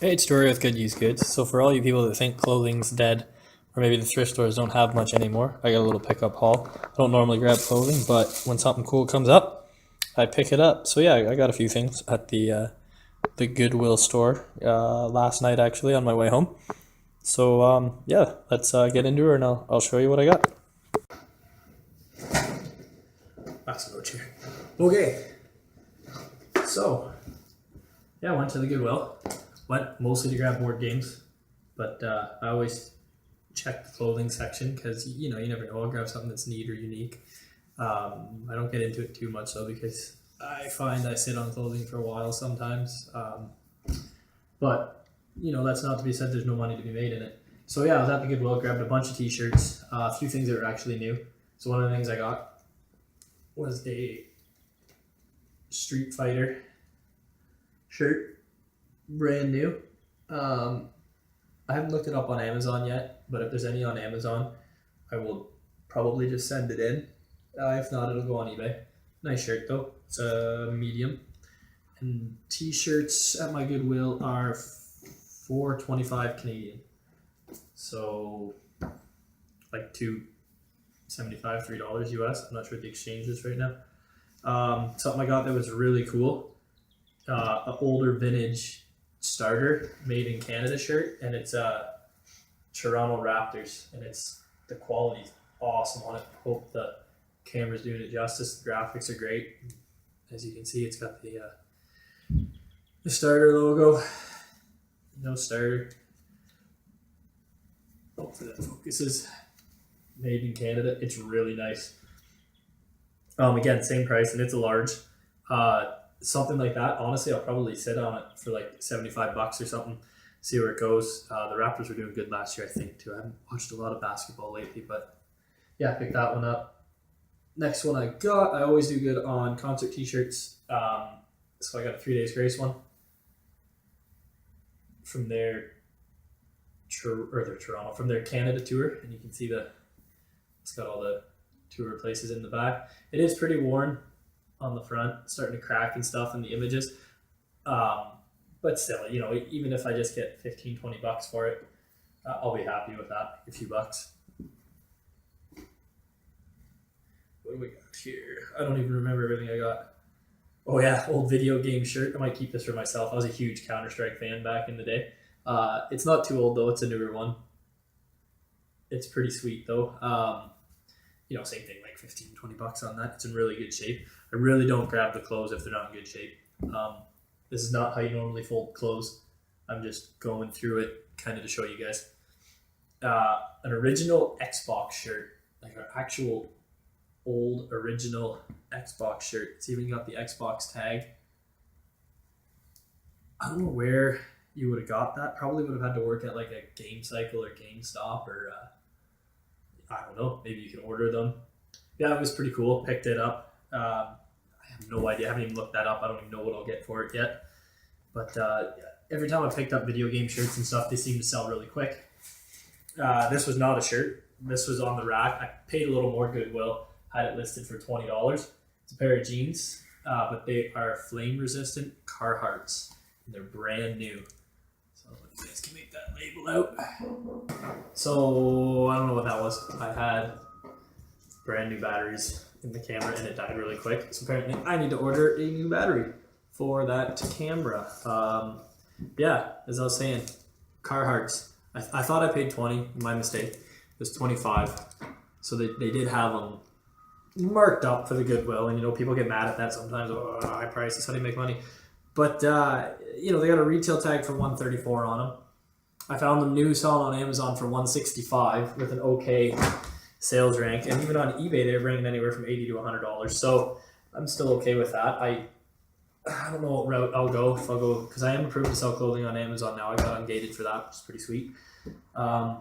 Hey, it's Dory with Good Use Goods. So for all you people that think clothing's dead, or maybe the thrift stores don't have much anymore, I got a little pickup haul. I don't normally grab clothing, but when something cool comes up, I pick it up. So yeah, I got a few things at the Goodwill store last night actually on my way home. So yeah, let's get into it and I'll show you what I got. That's no chair. Okay, so yeah, I went to the Goodwill. Went mostly to grab board games, but I always check the clothing section because you never know. I'll grab something that's neat or unique. I don't get into it too much though because I find I sit on clothing for a while sometimes. But that's not to be said. There's no money to be made in it. So yeah, I was at the Goodwill, grabbed a bunch of T-shirts, a few things that were actually new. So one of the things I got was a Street Fighter shirt, brand new. Um, I haven't looked it up on Amazon yet, but if there's any on Amazon, I will probably just send it in. If not, it'll go on eBay. Nice shirt though. It's a medium. And t-shirts at my Goodwill are 4.25 Canadian. So like 2.75, $3 US. I'm not sure what the exchange is right now. Something I got that was really cool. An older vintage starter made in Canada shirt, and it's Toronto Raptors, and it's the quality's awesome on it. Hope the camera's doing it justice. The graphics are great. As you can see, it's got the starter logo. No starter. Hopefully that focuses. Made in Canada. It's really nice. Again, same price, and it's a large. Something like that, honestly, I'll probably sit on it for like $75 or something. See where it goes. The Raptors were doing good last year, I think, too. I haven't watched a lot of basketball lately, but yeah, pick that one up. Next one I got, I always do good on concert t-shirts. So I got a 3 Days Grace one from Toronto, from their Canada tour, and you can see it's got all the tour places in the back. It is pretty worn on the front, starting to crack and stuff in the images. But still, even if I just get 15, $20 for it, I'll be happy with that. A few bucks. What do we got here? I don't even remember everything I got. Oh yeah, old video game shirt. I might keep this for myself. I was a huge Counter-Strike fan back in the day. It's not too old though. It's a newer one. It's pretty sweet though. Same thing, like 15, $20 on that. It's in really good shape. I really don't grab the clothes if they're not in good shape. This is not how you normally fold clothes. I'm just going through it kind of to show you guys. An original Xbox shirt, like an actual old original Xbox shirt. It's even got the Xbox tag. I don't know where you would have got that. Probably would have had to work at like a Game Cycle or GameStop or I don't know. Maybe you can order them. Yeah, it was pretty cool. Picked it up. I have no idea. I haven't even looked that up. I don't even know what I'll get for it yet. But every time I picked up video game shirts and stuff, they seem to sell really quick. This was not a shirt. This was on the rack. I paid a little more Goodwill. Had it listed for $20. It's a pair of jeans, but they are flame resistant Carhartts. And they're brand new. So you guys can make that label out. So I don't know what that was. I had brand new batteries in the camera and it died really quick. So apparently I need to order a new battery for that camera. Yeah, as I was saying, Carhartts. I thought I paid 20. My mistake. It was 25. So they did have them marked up for the Goodwill, and people get mad at that sometimes. Oh, high prices, how do you make money? But they got a retail tag for 134 on them. I found them new, selling on Amazon for 165 with an okay sales rank, and even on eBay they're bringing anywhere from $80 to $100. So I'm still okay with that. I don't know what route I'll go if I'll go, because I am approved to sell clothing on Amazon now. I got ungated for that, which is pretty sweet. I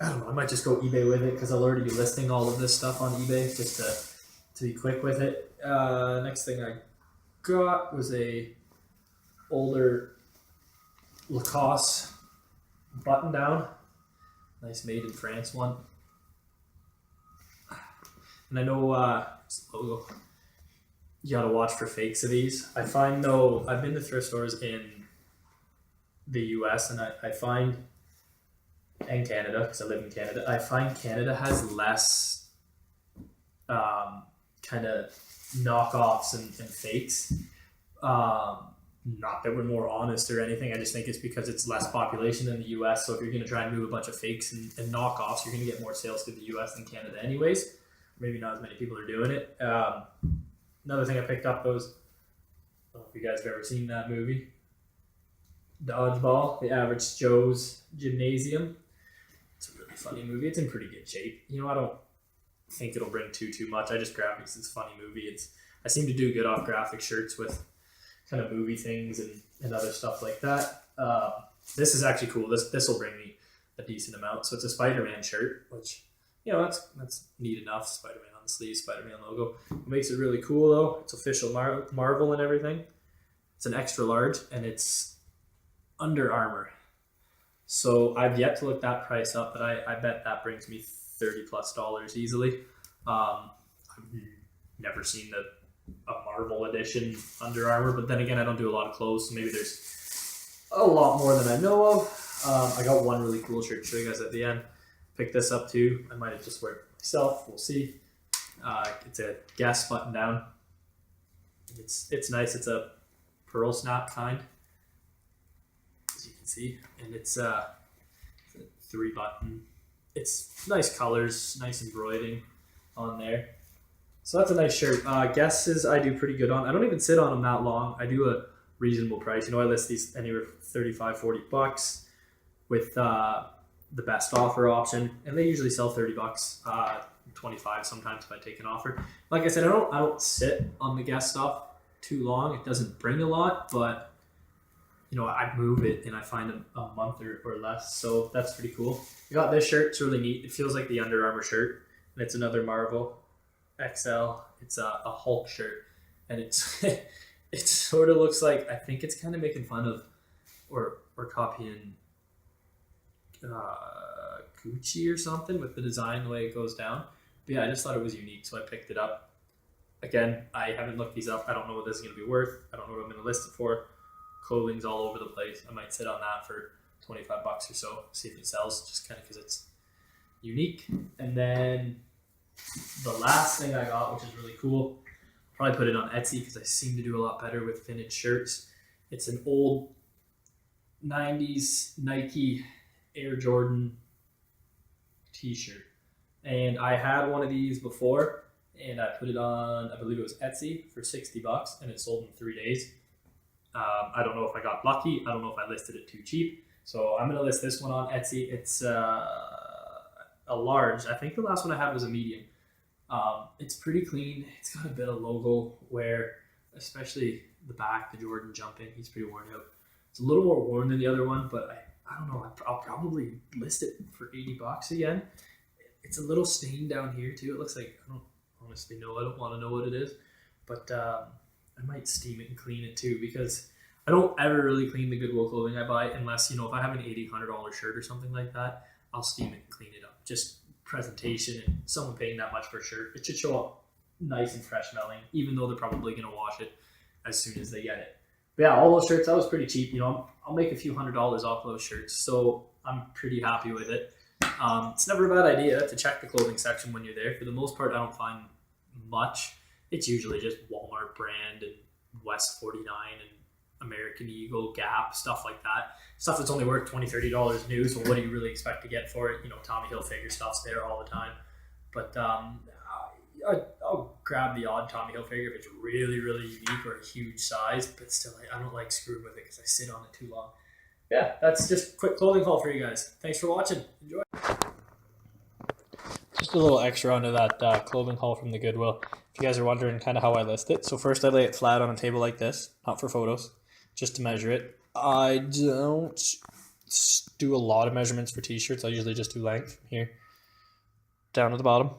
don't know. I might just go eBay with it because I'll already be listing all of this stuff on eBay just to be quick with it. Next thing I got was a older Lacoste button down. Nice made in France one. And I know this logo. You gotta watch for fakes of these. I find though, I've been to thrift stores in the US, and I find, and Canada, because I live in Canada, I find Canada has less kind of knockoffs and fakes. Not that we're more honest or anything. I just think it's because it's less population than the US. So if you're going to try and move a bunch of fakes and knockoffs, you're going to get more sales to the US than Canada anyways. Maybe not as many people are doing it. Another thing I picked up was, I don't know if you guys have ever seen that movie, Dodgeball, The Average Joe's Gymnasium. It's a really funny movie. It's in pretty good shape. I don't think it'll bring too much. I just grabbed it because it's a funny movie. I seem to do good off graphic shirts with kind of movie things and other stuff like that. This is actually cool. This will bring me a decent amount. So it's a Spider-Man shirt, which that's neat enough. Spider-Man on the sleeve, Spider-Man logo. What makes it really cool though, it's official Marvel and everything. It's an extra large and it's Under Armour. So I've yet to look that price up, but I bet that brings me $30+ easily. I've never seen a Marvel edition Under Armour, but then again, I don't do a lot of clothes, so maybe there's a lot more than I know of. I got one really cool shirt to show you guys at the end. Picked this up too. I might have just wear it myself. We'll see. It's a Guess button down. It's nice. It's a pearl snap kind, as you can see, and it's a 3-button. It's nice colors, nice embroidering on there. So that's a nice shirt. Guesses I do pretty good on. I don't even sit on them that long. I do a reasonable price. I list these anywhere from $35-$40 with the best offer option, and they usually sell $30, $25 sometimes if I take an offer. Like I said, I don't sit on the Guess stuff too long. It doesn't bring a lot, but I move it and I find a month or less. So that's pretty cool. I got this shirt. It's really neat. It feels like the Under Armour shirt, and it's another Marvel XL. It's a Hulk shirt, and it's it sort of looks like, I think it's kind of making fun of or copying Gucci or something with the design, the way it goes down. But yeah, I just thought it was unique, so I picked it up. Again, I haven't looked these up. I don't know what this is going to be worth. I don't know what I'm going to list it for. Clothing's all over the place. I might sit on that for $25 or so, see if it sells, just kind of because it's unique. And then the last thing I got, which is really cool, probably put it on Etsy because I seem to do a lot better with vintage shirts. It's an old 90s Nike Air Jordan t-shirt, and I had one of these before, and I put it on, I believe it was Etsy, for $60, and it sold in 3 days. I don't know if I got lucky. I don't know if I listed it too cheap. So I'm going to list this one on Etsy. It's a large. I think the last one I had was a medium. It's pretty clean. It's got a bit of logo wear, especially the back, the Jordan jumping. He's pretty worn out. It's a little more worn than the other one, but I don't know. I'll probably list it for $80 again. It's a little stained down here too. It looks like, I don't honestly know. I don't want to know what it is, but I might steam it and clean it too, because I don't ever really clean the Goodwill clothing I buy unless, if I have an $80-$100 shirt or something like that, I'll steam it and clean it up. Just presentation, and someone paying that much for a shirt, it should show up nice and fresh smelling, even though they're probably going to wash it as soon as they get it. But yeah, all those shirts, that was pretty cheap. I'll make a few $100s off those shirts, so I'm pretty happy with it. It's never a bad idea to check the clothing section when you're there. For the most part, I don't find much. It's usually just Walmart brand and West 49 and American Eagle, Gap, stuff like that. Stuff that's only worth $20, $30 new, so what do you really expect to get for it? Tommy Hilfiger stuff's there all the time. But I'll grab the odd Tommy Hilfiger if it's really, really unique or a huge size, but still, I don't like screwing with it because I sit on it too long. Yeah, that's just a quick clothing haul for you guys. Thanks for watching. Enjoy. Just a little extra onto that clothing haul from the Goodwill. If you guys are wondering kind of how I list it. So first I lay it flat on a table like this, not for photos, just to measure it. I don't do a lot of measurements for t-shirts. I usually just do length from here down to the bottom.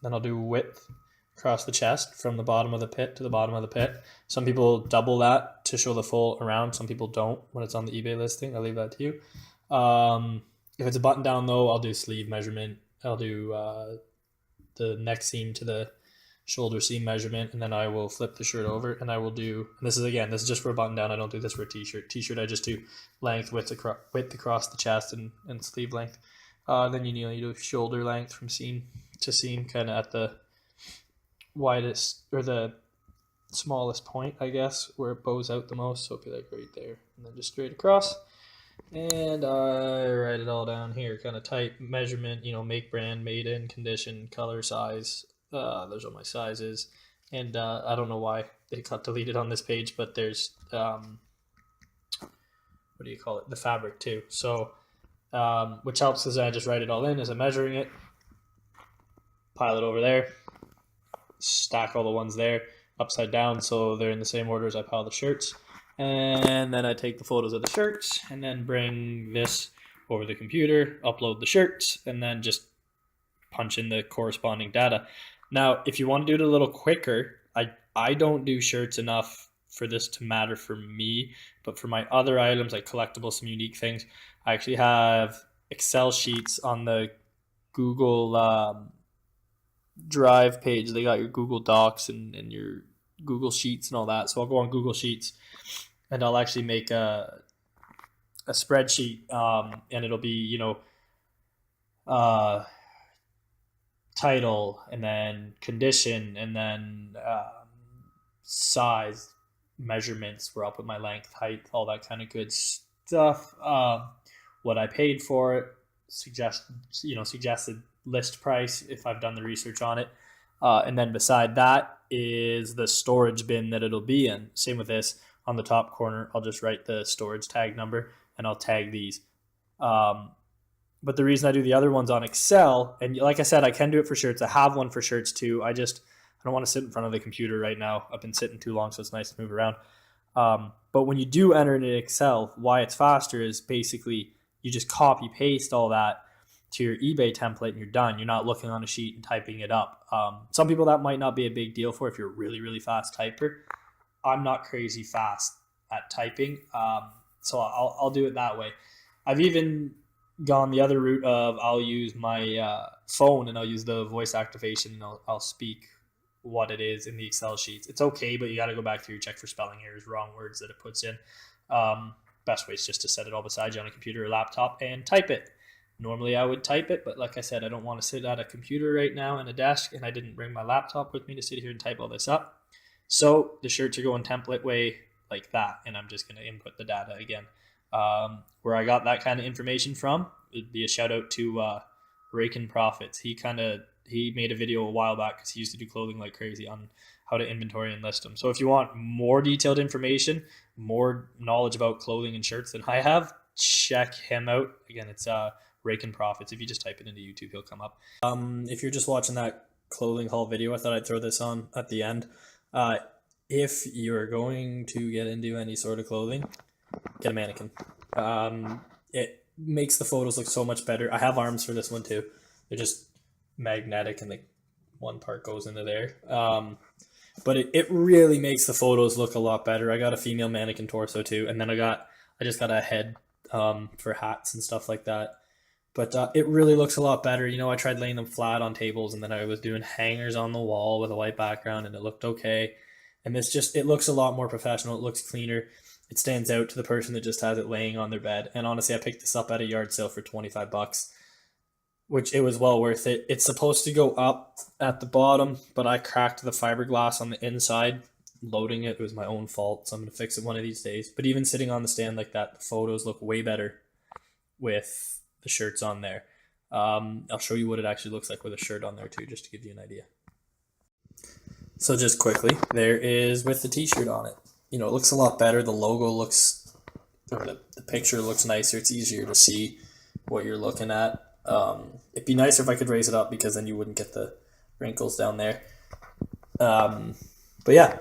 Then I'll do width across the chest from the bottom of the pit to the bottom of the pit. Some people double that to show the full around. Some people don't when it's on the eBay listing. I'll leave that to you. If it's a button down though, I'll do sleeve measurement. I'll do the neck seam to the shoulder seam measurement, and then I will flip the shirt over, and I will do, and this is just for a button down. I don't do this for a t-shirt. T-shirt I just do length, width across the chest, and sleeve length. Then you do shoulder length from seam to seam, kind of at the widest or the smallest point, I guess, where it bows out the most. So it'll be like right there, and then just straight across. And I write it all down here, kind of type, measurement, make, brand, made in, condition, color, size. Those are my sizes. And I don't know why it got deleted on this page, but there's, what do you call it? The fabric too. So, which helps is I just write it all in as I'm measuring it, pile it over there, stack all the ones there upside down so they're in the same order as I pile the shirts. And then I take the photos of the shirts and then bring this over the computer, upload the shirts, and then just punch in the corresponding data. Now, if you want to do it a little quicker, I don't do shirts enough for this to matter for me, but for my other items like collectibles, some unique things, I actually have Excel sheets on the Google Drive page. They got your Google Docs and your Google Sheets and all that. So I'll go on Google Sheets and I'll actually make a spreadsheet, and it'll be, title and then condition and then size, measurements where I'll put my length, height, all that kind of good stuff. What I paid for it, suggested list price if I've done the research on it. And then beside that is the storage bin that it'll be in. Same with this. On the top corner, I'll just write the storage tag number and I'll tag these. But the reason I do the other ones on Excel, and like I said, I can do it for shirts. I have one for shirts too. I don't want to sit in front of the computer right now. I've been sitting too long, so it's nice to move around. But when you do enter it in Excel, why it's faster is basically you just copy paste all that to your eBay template and you're done. You're not looking on a sheet and typing it up. Some people that might not be a big deal for if you're a really, really fast typer. I'm not crazy fast at typing, so I'll do it that way. I've even gone the other route of I'll use my phone and I'll use the voice activation and I'll speak what it is in the Excel sheets. It's okay, but you got to go back through, check for spelling errors, wrong words that it puts in. Best way is just to set it all beside you on a computer or laptop and type it. Normally I would type it, but like I said, I don't want to sit at a computer right now and a desk, and I didn't bring my laptop with me to sit here and type all this up. So the shirts are going template way like that, and I'm just going to input the data again. Where I got that kind of information from, it'd be a shout out to Raking Profits. He made a video a while back because he used to do clothing like crazy on how to inventory and list them. So if you want more detailed information, more knowledge about clothing and shirts than I have, check him out. Again, it's Raking Profits. If you just type it into YouTube, he'll come up. If you're just watching that clothing haul video, I thought I'd throw this on at the end. If you're going to get into any sort of clothing, get a mannequin. It makes the photos look so much better. I have arms for this one too. They're just magnetic and the one part goes into there. But it really makes the photos look a lot better. I got a female mannequin torso too, and then I just got a head for hats and stuff like that. But it really looks a lot better. I tried laying them flat on tables, and then I was doing hangers on the wall with a white background, and it looked okay. And it looks a lot more professional. It looks cleaner. It stands out to the person that just has it laying on their bed. And honestly, I picked this up at a yard sale for $25, which it was well worth it. It's supposed to go up at the bottom, but I cracked the fiberglass on the inside loading it. It was my own fault, so I'm going to fix it one of these days. But even sitting on the stand like that, the photos look way better with the shirts on there. I'll show you what it actually looks like with a shirt on there too, just to give you an idea. So just quickly, there is with the t-shirt on it. It looks a lot better. The logo looks, or the picture looks nicer. It's easier to see what you're looking at. It'd be nicer if I could raise it up because then you wouldn't get the wrinkles down there. But yeah,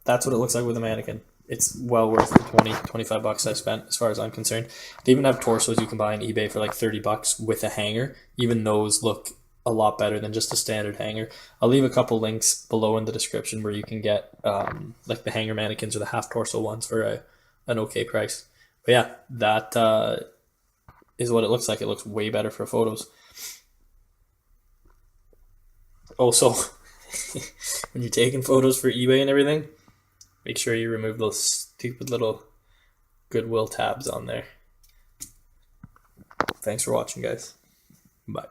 that's what it looks like with a mannequin. It's well worth the $25 I spent as far as I'm concerned. They even have torsos you can buy on eBay for like $30 with a hanger. Even those look a lot better than just a standard hanger. I'll leave a couple links below in the description where you can get like the hanger mannequins or the half torso ones for an okay price. But yeah, that is what it looks like. It looks way better for photos. Also, when you're taking photos for eBay and everything, make sure you remove those stupid little Goodwill tabs on there. Thanks for watching, guys. Bye.